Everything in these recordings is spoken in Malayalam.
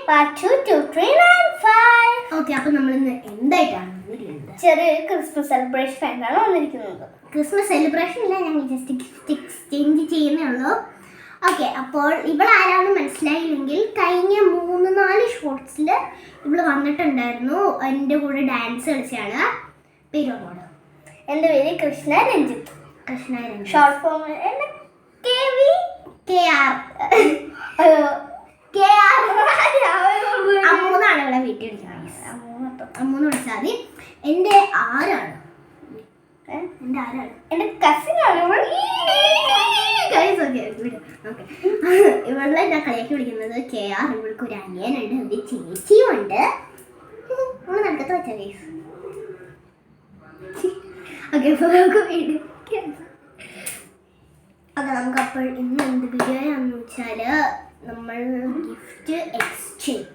Part 2, 2, 3, 9, 5. ഓക്കെ, അപ്പം നമ്മളിന്ന് എന്തായിട്ടാണ് ചെറിയൊരു ക്രിസ്മസ് സെലിബ്രേഷൻ ആയിട്ടാണ് വന്നിരിക്കുന്നത്. ക്രിസ്മസ് സെലിബ്രേഷൻ ഇല്ല, ഞങ്ങൾ ജസ്റ്റ് ഗിഫ്റ്റ് എക്സ്ചേഞ്ച് ചെയ്യുന്നേ ഉള്ളൂ. ഓക്കെ, അപ്പോൾ ഇവിടെ ആരാണെന്ന് മനസ്സിലായില്ലെങ്കിൽ കഴിഞ്ഞ 3-4 ഷോർട്സിൽ ഇവിടെ വന്നിട്ടുണ്ടായിരുന്നു. എൻ്റെ കൂടെ ഡാൻസ് കളിച്ചാണ്. പേരോട് എൻ്റെ പേര് കൃഷ്ണ രഞ്ജിത്ത്. ഷോർട്ട് ഫോം അമ്മൂന്നാണ് ഇവിടെ വീട്ടിൽ വിളിക്കുന്നത്. അമ്മൂന്ന് വിളിച്ചാൽ മതി. എൻ്റെ ആരാണ്? എൻ്റെ കസിനാണ്. ഇവളെ ഞാൻ കളിയാക്കി വിളിക്കുന്നത് KR. ഇവൾക്ക് ഒരു അനിയനുണ്ട്, ഒരു ചേച്ചിയും ഉണ്ട്. നമ്മൾ നടക്കത്ത് വെച്ച കേസ്. ഓക്കെ, നമുക്കപ്പോൾ ഇന്ന് എന്ത് ബിരിയാണിയാണെന്ന് വെച്ചാൽ നമ്മൾ ഗിഫ്റ്റ് എക്സ്ചേഞ്ച്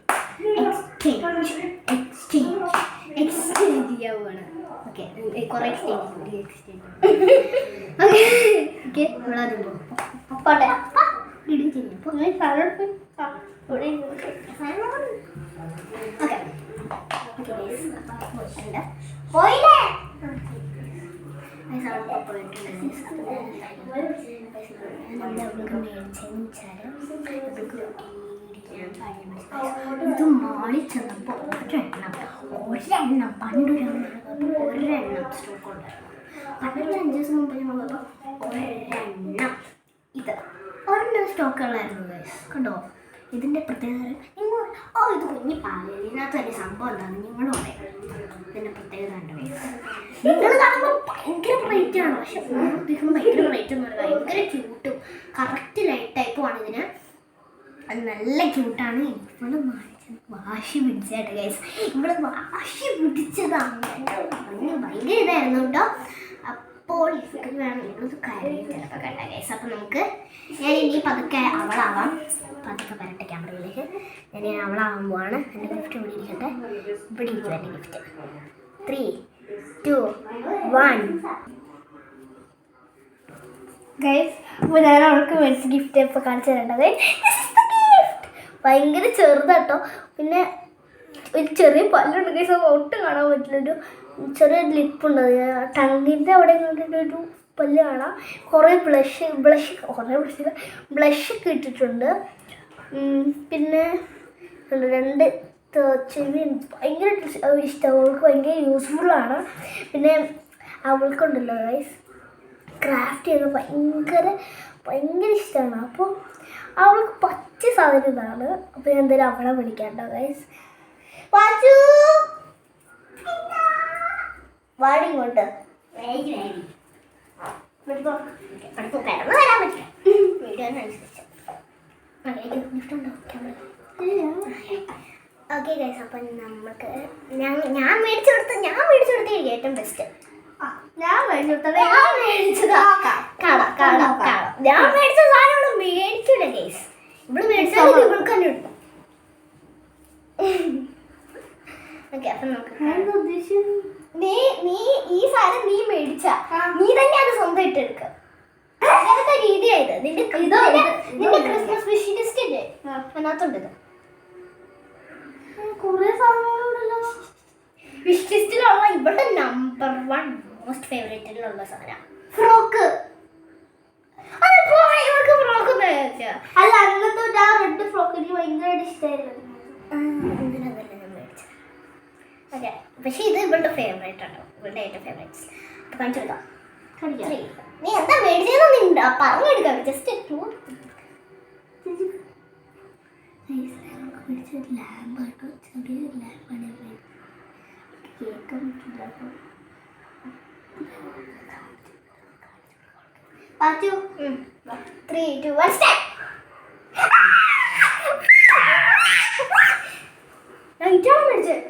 ചെയ്യാൻ പോവാണ്. ഓക്കെ, കുറേ എക്സ്ചേഞ്ച് ഓക്കെ നമ്മളത് പോട്ടെ. പോയില്ലേ ഇത് മാളി ചെന്നപ്പോൾ ഒരെണ്ണം സ്റ്റോക്ക് ഉണ്ടായിരുന്നു. പണ്ടൊരു 5 ദിവസം മുമ്പ് ഞങ്ങൾ ഒരെണ്ണം ഒരെണ്ണം സ്റ്റോക്കുകളായിരുന്നു. കണ്ടോ ഇതിൻ്റെ പ്രത്യേകത? നിങ്ങൾ ഇത് കുഞ്ഞി പാല് ഇതിനകത്ത് വലിയ സംഭവം എന്താണ് നിങ്ങൾ പറയാം. ഇതിൻ്റെ പ്രത്യേകത കണ്ടോ? നിങ്ങൾ കാണുമ്പോൾ ഭയങ്കര ബ്രൈറ്റ് ആണ്, പക്ഷെ ഉദ്ദേശിക്കുമ്പോൾ ഭയങ്കര ബ്രൈറ്റ് എന്ന് പറയുന്നത് ഭയങ്കര ക്യൂട്ടും കറക്റ്റ് ലൈറ്റ് ടൈപ്പുമാണ് ഇതിന്. അത് നല്ല ക്യൂട്ടാണ്. ഇവിടെ വാശി പിടിച്ചായിട്ട് ഗൈസ്, ഇവിടെ വാശി പിടിച്ചതാണ്. ഭയങ്കര ഇതായിരുന്നു കേട്ടോ. അപ്പോൾ ഇതൊക്കെ വേണം ഇവിടുത്തെ കാര്യം ചിലപ്പോൾ കേട്ടോ ഗൈസ്. അപ്പം നമുക്ക് ഞാൻ ഇനി പതുക്കെ അവളാവാം. പതുക്കെ വരട്ടെ ക്യാമറയിലേക്ക്. ഞാൻ അവളാവാൻ പോവാണ്. എൻ്റെ ഗിഫ്റ്റ് ഇവിടെ ഇരിക്കട്ടെ. ഇവിടെ ഇരിക്കും എൻ്റെ ഗിഫ്റ്റ്. 3, 2, 1. ഗൈസ്, അപ്പോൾ ഞാൻ അവൾക്ക് മേടിച്ച ഗിഫ്റ്റ് ഇപ്പോൾ കാണിച്ചു തരേണ്ടത്. ഭയങ്കര ചെറുതാട്ടോ. പിന്നെ ഒരു ചെറിയ പല്ലുണ്ട് ഗൈസ്, ഒട്ടും കാണാൻ പറ്റില്ല. ചെറിയ ലിപ്പുണ്ട്, ടങ്ങിൻ്റെ അവിടെ ഒരു പല്ല് കാണാം. കുറേ ബ്ലഷൊക്കെ ഇട്ടിട്ടുണ്ട്. പിന്നെ 2 ചെവി ഭയങ്കര ഇഷ്ടം. അവൾക്ക് ഭയങ്കര യൂസ്ഫുള്ളാണ്. പിന്നെ അവൾക്കുണ്ടല്ലോ ഗൈസ് ക്രാഫ്റ്റ് ചെയ്യുന്നത് ഭയങ്കര ഇഷ്ടമാണ്. അപ്പോൾ അവൾക്ക് പറ്റിയ സാധനം ഇതാണ്. അപ്പോൾ ഞാൻ എന്തായാലും അവളെ വിളിക്കാട്ടോ ഗൈസ്. വാടി ഇങ്ങോട്ട്. ഓക്കെ ഗൈസ്, അപ്പം നമുക്ക് ഞാൻ മേടിച്ചു കൊടുത്ത ഏറ്റവും ബെസ്റ്റ്. ഞാൻ മേടിച്ചത് ഞാൻ മേടിച്ച സാധനം മേടിക്കൂല ഗൈസ്. ഇവിടെ മേടിച്ചാൽ ഇവൾക്ക് തന്നെ കിട്ടും. ഓക്കെ, അപ്പം നമുക്ക് നീ ഈ സാധനം നീ മേടിച്ച നീ തന്നെ അത് സ്വന്തമായിട്ട് എടുക്കുക. അങ്ങനത്തെ രീതിയായത്. നിന്റെ ക്രിസ്മസ് വിഷ് ലിസ്റ്റ് ഇല്ലേ, അതിനകത്തുണ്ട് ഇത്. കുറേ സാധനങ്ങളുണ്ടല്ലോ. വിഷ് ലിസ്റ്റിലുള്ള ഇവിടെ നമ്പർ 1 മോസ്റ്റ് ഫേവറേറ്റിലുള്ള സാധനം ഫ്രോക്ക്. അല്ല, അന്നത്തെ ആ റെഡ് ഫ്രോക്ക് എനിക്ക് ഭയങ്കര ഇഷ്ടമായിരുന്നു. അതെ, പക്ഷേ ഇത് ഇവളുടെ ഫേവറേറ്റ് ആണോ? ഇവളുടെ ഏറ്റവും ഫേവറേറ്റ്സ്. അപ്പോൾ കാണിച്ചു കൊടുക്കാം. നീ എന്താ മേടിച്ചതെന്ന് പറഞ്ഞെടുക്കാം. ജസ്റ്റ് ലാമ്പാട്ടോ, ചെറിയൊരു ലാമ്പാണ്. കേൾക്കാൻ പറ്റില്ല. 3, 2, 1 സ്റ്റാർട്ട്. ലൈറ്റാണ് മേടിച്ചത്.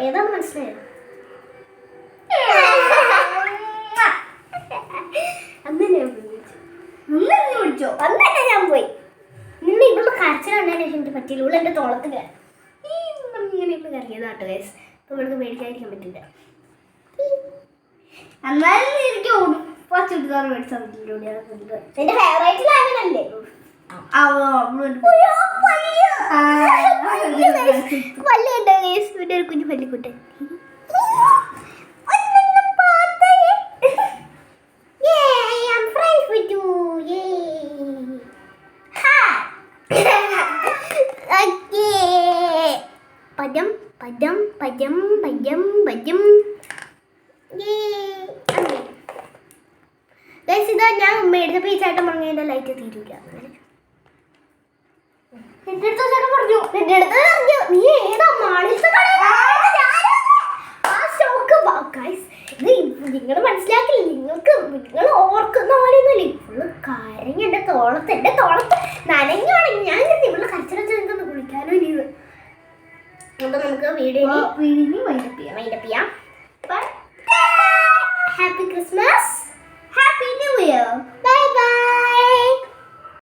ഏതാന്ന് മനസ്സിലായോ? അന്നെ വിളിച്ചോ? അന്നെ ഞാൻ പോയി. നിന്നെ ഇവിടെ കരച്ചിലുണ്ടായതിനു ശേഷം എനിക്ക് പറ്റിയില്ല. ഇവിടെ എൻ്റെ തോളത്ത് കയറി ഇങ്ങനെ ഇപ്പോൾ കരങ്ങിയതാട്ടോ ഗൈസ്. അപ്പൊ ഇവിടുന്ന് മേടിക്കാതിരിക്കാൻ പറ്റില്ല. എന്നാലും എനിക്ക് ഉടുപ്പാ ചുരിദാർ മേടിച്ചാൽ പറ്റില്ല. നിന്റെ ഫേവറേറ്റ് ലാവനല്ലേ? പല്ലുണ്ടോ പിന്നെ ഒരു കുഞ്ഞു പല്ലിക്കുട്ടൻ. പദം പദം പദം പദം പദം. ഇതാ ഞാൻ മേടിച്ചപ്പോ ഈ ചേട്ടൻ പറഞ്ഞു എന്റെ ലൈറ്റ് തീരൂല. എന്റെ അടുത്ത് ചേട്ടൻ പറഞ്ഞു, നിന്റെ അടുത്ത് പറഞ്ഞു നീ ഏതാ മാളിലത്തെ നിങ്ങൾ മനസ്സിലാക്കില്ല. നിങ്ങൾ ഓർക്കുന്ന പോലെയൊന്നുമില്ല. ഇവള് കരഞ്ഞ എന്റെ തോളത്ത് നനഞ്ഞാണ്. ഞാൻ ഇവള് കരച്ചിലച്ച് നിങ്ങൾക്കൊന്ന് കുളിക്കാനോ ഇല്ല. അപ്പൊ നമുക്ക് വീഡിയോ വൈൻഡപ്പ് ചെയ്യാം. ബൈ.